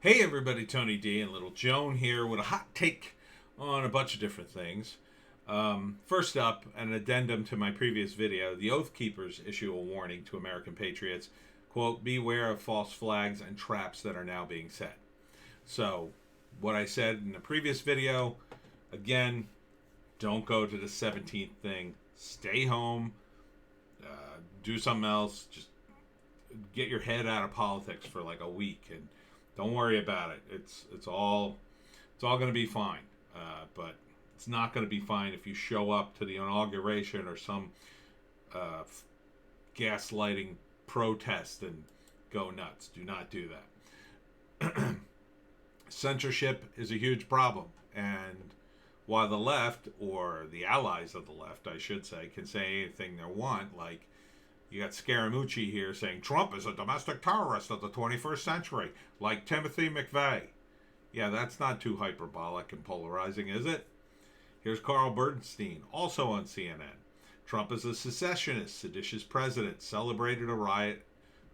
Hey everybody, Tony D and Little Joan here with a hot take on a bunch of different things. First up, an addendum to my previous video. The Oath Keepers issue a warning to American patriots, quote, beware of false flags and traps that are now being set. So, what I said in the previous video, again, don't go to the 17th thing. Stay home. Do something else. Just get your head out of politics for like a week and don't worry about it. It's all going to be fine. But it's not going to be fine if you show up to the inauguration or some gaslighting protest and go nuts. Do not do that. Censorship is a huge problem, and while the left, or the allies of the left, I should say, can say anything they want, like you got Scaramucci here saying Trump is a domestic terrorist of the 21st century, like Timothy McVeigh. Yeah, that's not too hyperbolic and polarizing, is it? Here's Carl Bernstein, also on CNN. Trump is a secessionist, seditious president, celebrated a riot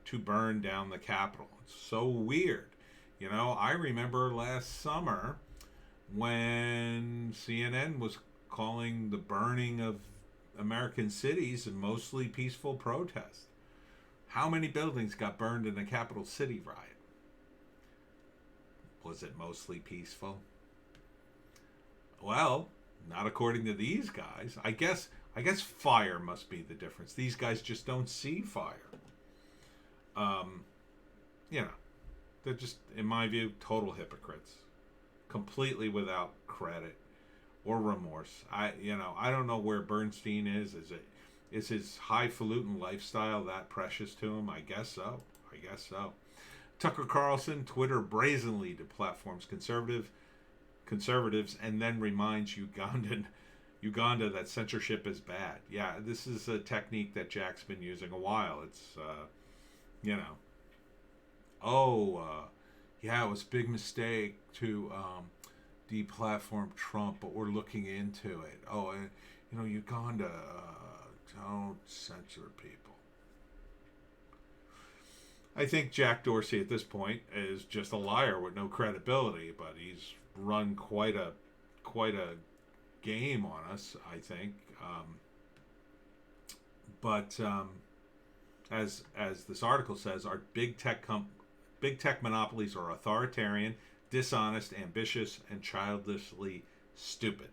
to burn down the Capitol. It's so weird. You know, I remember last summer when CNN was calling the burning of American cities a mostly peaceful protest. How many buildings got burned in the capital city riot? Was it mostly peaceful? Well, not according to these guys. I guess fire must be the difference. These guys just don't see fire. Um, you know, they're just, in my view, total hypocrites, completely without credit or remorse. I don't know where Bernstein is. Is his highfalutin lifestyle that precious to him? I guess so. Tucker Carlson, Twitter brazenly deplatforms conservatives and then reminds Uganda that censorship is bad. Yeah, this is a technique that Jack's been using a while. It's you know, yeah, it was a big mistake to deplatform Trump, but we're looking into it. Oh, and Uganda, don't censor people. I think Jack Dorsey at this point is just a liar with no credibility, but he's run quite a game on us, I think. But as this article says, our big tech monopolies are authoritarian, dishonest, ambitious, and childishly stupid.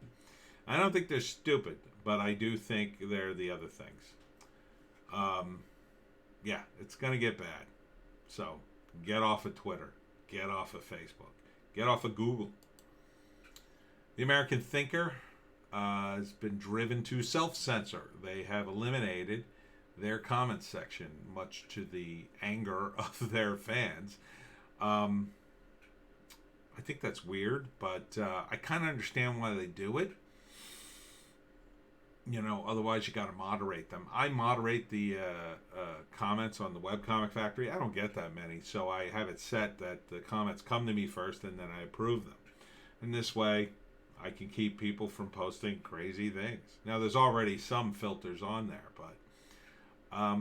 I don't think they're stupid, but I do think they're the other things. Yeah, it's going to get bad. So get off of Twitter. Get off of Facebook. Get off of Google. The American Thinker has been driven to self-censor. They have eliminated their comments section, much to the anger of their fans. I think that's weird, but I kind of understand why they do it. Otherwise you got to moderate them. I moderate the comments on the Webcomic Factory. I don't get that many, so I have it set that the comments come to me first and then I approve them. And this way, I can keep people from posting crazy things. Now, there's already some filters on there, but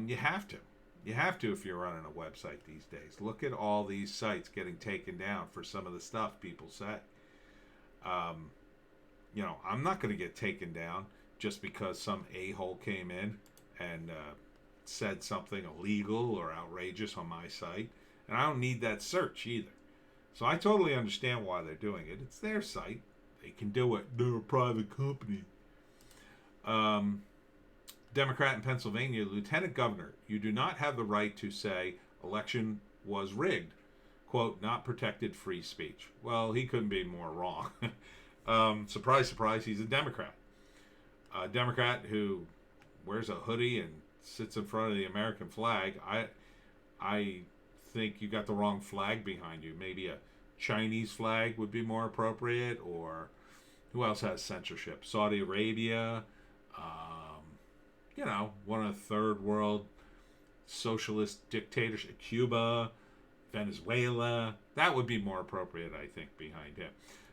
you have to. You have to if you're running a website these days. Look at all these sites getting taken down for some of the stuff people say. I'm not going to get taken down just because some a-hole came in and said something illegal or outrageous on my site. And I don't need that search either. So I totally understand why they're doing it. It's their site. They can do it. They're a private company. Democrat in Pennsylvania, Lieutenant Governor, you do not have the right to say election was rigged. Quote, not protected free speech. Well, he couldn't be more wrong. Surprise, surprise, he's a Democrat. A Democrat who wears a hoodie and sits in front of the American flag. I think you got the wrong flag behind you. Maybe a Chinese flag would be more appropriate, or who else has censorship? Saudi Arabia, one of the third world socialist dictators, Cuba, Venezuela. That would be more appropriate, I think, behind him.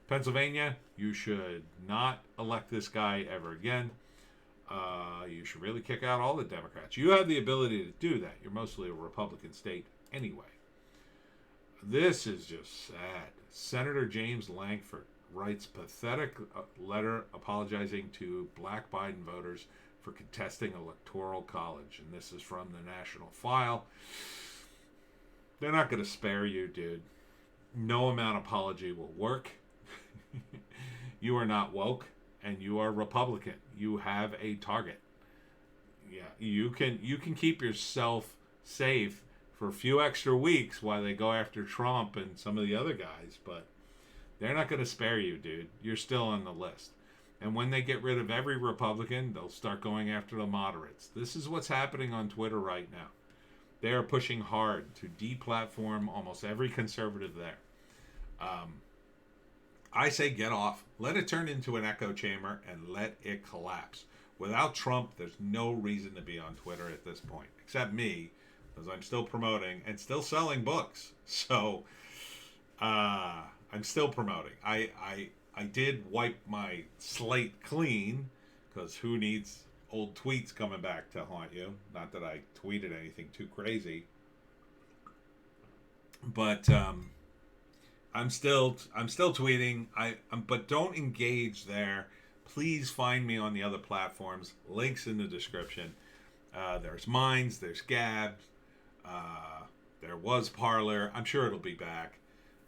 Pennsylvania, you should not elect this guy ever again. You should really kick out all the Democrats. You have the ability to do that. You're mostly a Republican state anyway. This is just sad. Senator James Lankford writes pathetic letter apologizing to black Biden voters for contesting electoral college. And this is from the National File. They're not going to spare you, dude. No amount of apology will work. You are not woke, and you are Republican. You have a target. Yeah, you can keep yourself safe for a few extra weeks while they go after Trump and some of the other guys, but they're not going to spare you, dude. You're still on the list. And when they get rid of every Republican, they'll start going after the moderates. This is what's happening on Twitter right now. They are pushing hard to deplatform almost every conservative there. I say get off. Let it turn into an echo chamber and let it collapse. Without Trump, there's no reason to be on Twitter at this point, except me, because I'm still promoting and still selling books. So I'm still promoting. I did wipe my slate clean, because who needs old tweets coming back to haunt you? Not that I tweeted anything too crazy, but I'm still tweeting. But don't engage there. Please find me on the other platforms. Links in the description. There's Minds. There's Gab. There was Parler. I'm sure it'll be back.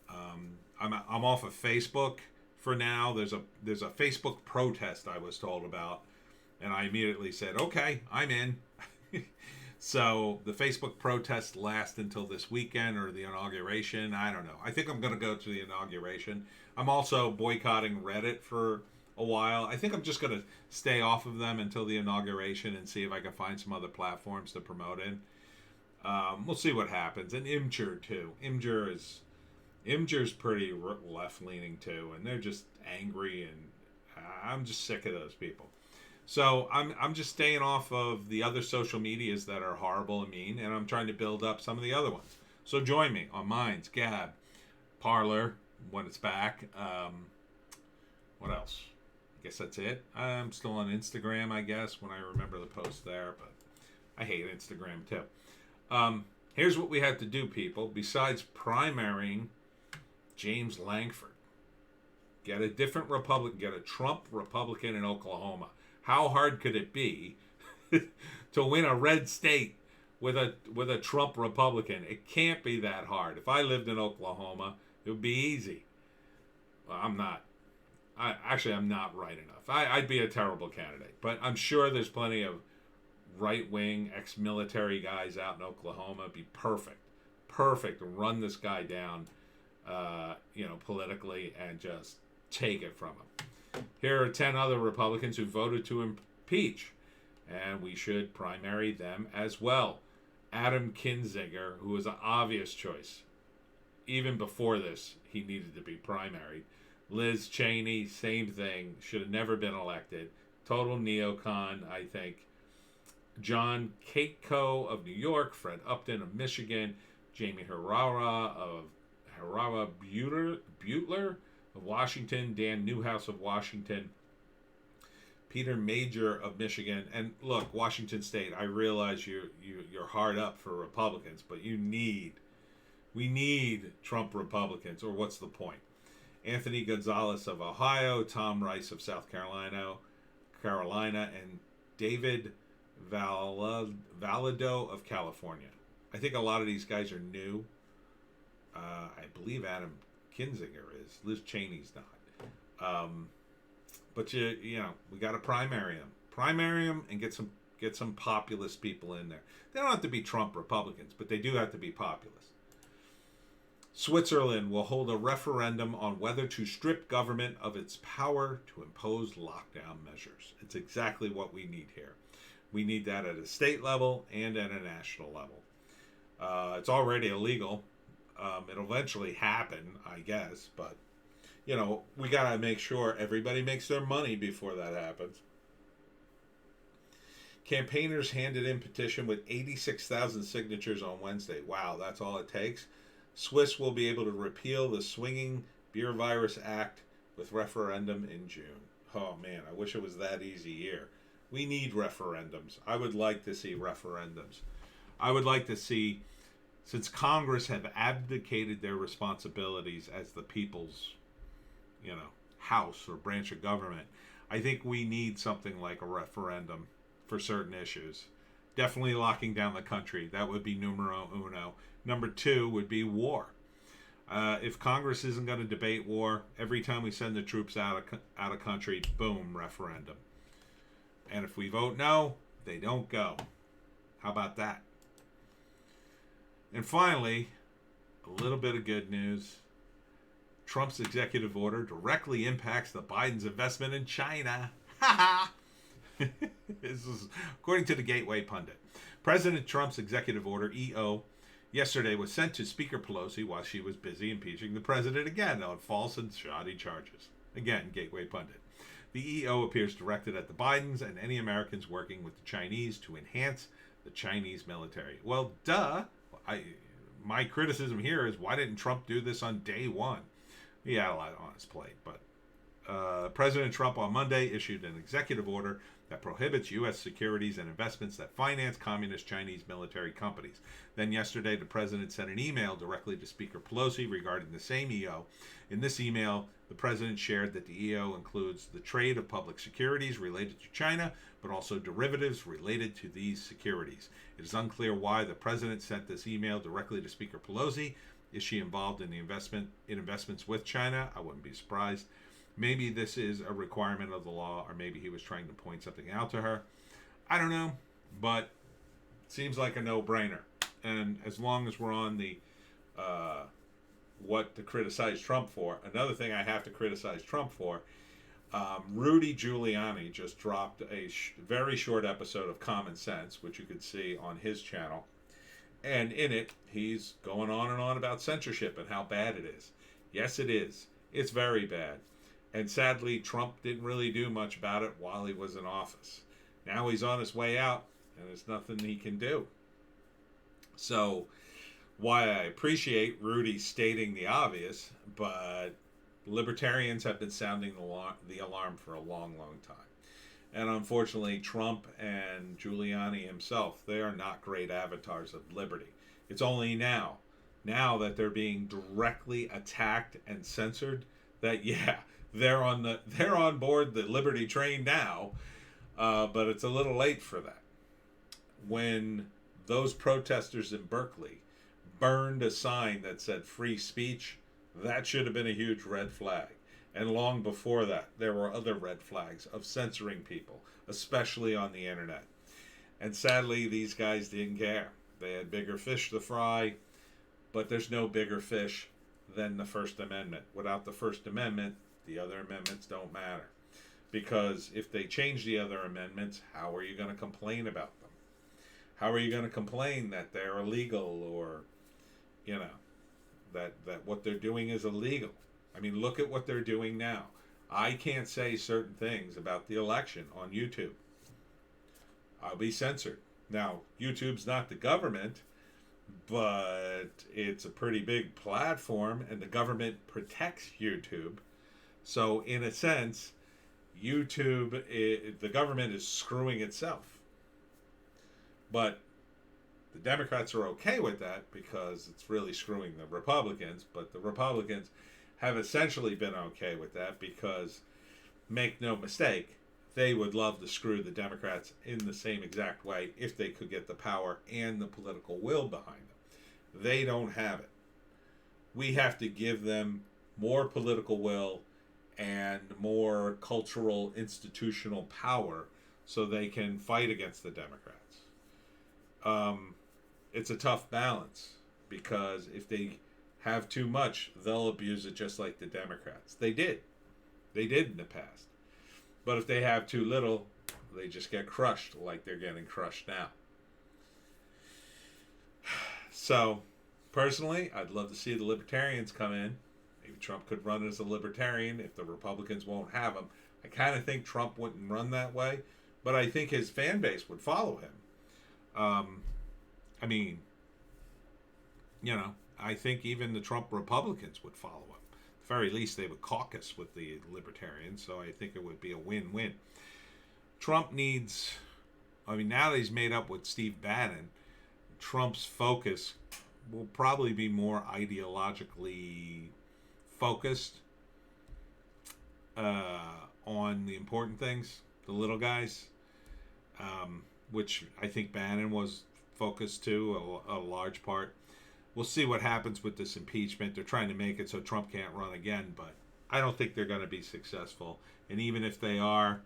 I'm off of Facebook for now. There's a Facebook protest I was told about, and I immediately said, okay, I'm in. So the Facebook protests last until this weekend or the inauguration. I don't know. I think I'm going to go to the inauguration. I'm also boycotting Reddit for a while. I think I'm just going to stay off of them until the inauguration and see if I can find some other platforms to promote in. We'll see what happens. And Imgur too. Imgur's pretty left-leaning too, and they're just angry, and I'm just sick of those people. So I'm just staying off of the other social medias that are horrible and mean, and I'm trying to build up some of the other ones. So join me on Minds, Gab, Parler when it's back. What else? I guess that's it. I'm still on Instagram, I guess, when I remember the post there, but I hate Instagram too. Here's what we have to do, people. Besides primarying James Lankford, get a different Republican, get a Trump Republican in Oklahoma. How hard could it be to win a red state with a Trump Republican? It can't be that hard. If I lived in Oklahoma, it would be easy. Well, I'm not. I'm not right enough. I'd be a terrible candidate. But I'm sure there's plenty of right-wing ex-military guys out in Oklahoma. It'd be perfect to run this guy down, politically, and just take it from him. Here are 10 other Republicans who voted to impeach, and we should primary them as well. Adam Kinzinger, who was an obvious choice. Even before this, he needed to be primaried. Liz Cheney, same thing, should have never been elected. Total neocon, I think. John Katko of New York, Fred Upton of Michigan, Jamie Herrera Butler of Washington, Dan Newhouse of Washington, Peter Major of Michigan. And look, Washington State, I realize you're hard up for Republicans, but we need Trump Republicans, or what's the point? Anthony Gonzalez of Ohio, Tom Rice of South Carolina, and David Valado of California. I think a lot of these guys are new. I believe Adam Kinzinger is. Liz Cheney's not. But we got to primary them, and get some populist people in there. They don't have to be Trump Republicans, but they do have to be populist. Switzerland will hold a referendum on whether to strip government of its power to impose lockdown measures. It's exactly what we need here. We need that at a state level and at a national level. It's already illegal. It'll eventually happen, I guess, but we gotta make sure everybody makes their money before that happens. Campaigners handed in petition with 86,000 signatures on Wednesday. Wow, that's all it takes. Swiss will be able to repeal the Swinging Beer Virus Act with referendum in June. Oh man, I wish it was that easy here. We need referendums. I would like to see referendums. I would like to see since Congress have abdicated their responsibilities as the people's, house or branch of government, I think we need something like a referendum for certain issues. Definitely locking down the country. That would be numero uno. Number two would be war. If Congress isn't going to debate war, every time we send the troops out of country, boom, referendum. And if we vote no, they don't go. How about that? And finally, a little bit of good news. Trump's executive order directly impacts the Biden's investment in China. Ha ha! This is according to the Gateway Pundit. President Trump's executive order, EO, yesterday was sent to Speaker Pelosi while she was busy impeaching the president again on false and shoddy charges. Again, Gateway Pundit. The EO appears directed at the Bidens and any Americans working with the Chinese to enhance the Chinese military. Well, duh. My criticism here is, why didn't Trump do this on day one? He had a lot on his plate, but President Trump on Monday issued an executive order that prohibits U.S. securities and investments that finance communist Chinese military companies. Then yesterday, the president sent an email directly to Speaker Pelosi regarding the same EO. In this email, the president shared that the EO includes the trade of public securities related to China, but also derivatives related to these securities. It is unclear why the president sent this email directly to Speaker Pelosi. Is she involved in the investments with China? I wouldn't be surprised. Maybe this is a requirement of the law, or maybe he was trying to point something out to her. I don't know, but it seems like a no-brainer. And as long as we're on the what to criticize Trump for, another thing I have to criticize Trump for, Rudy Giuliani just dropped a very short episode of Common Sense, which you could see on his channel. And in it, he's going on and on about censorship and how bad it is. Yes, it is. It's very bad. And sadly, Trump didn't really do much about it while he was in office. Now he's on his way out, and there's nothing he can do. So, why I appreciate Rudy stating the obvious, but libertarians have been sounding the alarm for a long, long time. And unfortunately, Trump and Giuliani himself, they are not great avatars of liberty. It's only now that they're being directly attacked and censored, that they're on board the liberty train now, but it's a little late for that. When those protesters in Berkeley burned a sign that said free speech, that should have been a huge red flag. And long before that, there were other red flags of censoring people, especially on the internet. And sadly, these guys didn't care. They had bigger fish to fry, but there's no bigger fish than the First Amendment. Without the First Amendment, the other amendments don't matter. Because if they change the other amendments, how are you going to complain about them? How are you going to complain that they're illegal, or, that what they're doing is illegal? I mean, look at what they're doing now. I can't say certain things about the election on YouTube. I'll be censored. Now, YouTube's not the government, but it's a pretty big platform, and the government protects YouTube. So, in a sense, the government is screwing itself. But the Democrats are okay with that because it's really screwing the Republicans, but the Republicans have essentially been okay with that because, make no mistake, they would love to screw the Democrats in the same exact way if they could get the power and the political will behind them. They don't have it. We have to give them more political will and more cultural, institutional power so they can fight against the Democrats. It's a tough balance because if they have too much, they'll abuse it just like the Democrats. They did in the past. But if they have too little, they just get crushed like they're getting crushed now. So, personally, I'd love to see the libertarians come in. Maybe Trump could run as a libertarian if the Republicans won't have him. I kind of think Trump wouldn't run that way, but I think his fan base would follow him. I think even the Trump Republicans would follow him. At the very least, they would caucus with the libertarians, so I think it would be a win-win. Trump needs, now that he's made up with Steve Bannon, Trump's focus will probably be more ideologically focused on the important things, the little guys, which I think Bannon was focused to a large part. We'll see what happens with this impeachment. They're trying to make it so Trump can't run again, but I don't think they're going to be successful. And even if they are,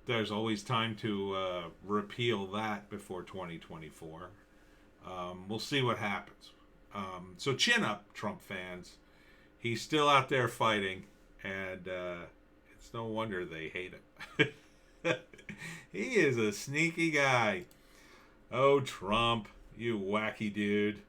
there's always time to repeal that before 2024. We'll see what happens. So chin up, Trump fans. He's still out there fighting, and it's no wonder they hate him. He is a sneaky guy. Oh, Trump, you wacky dude.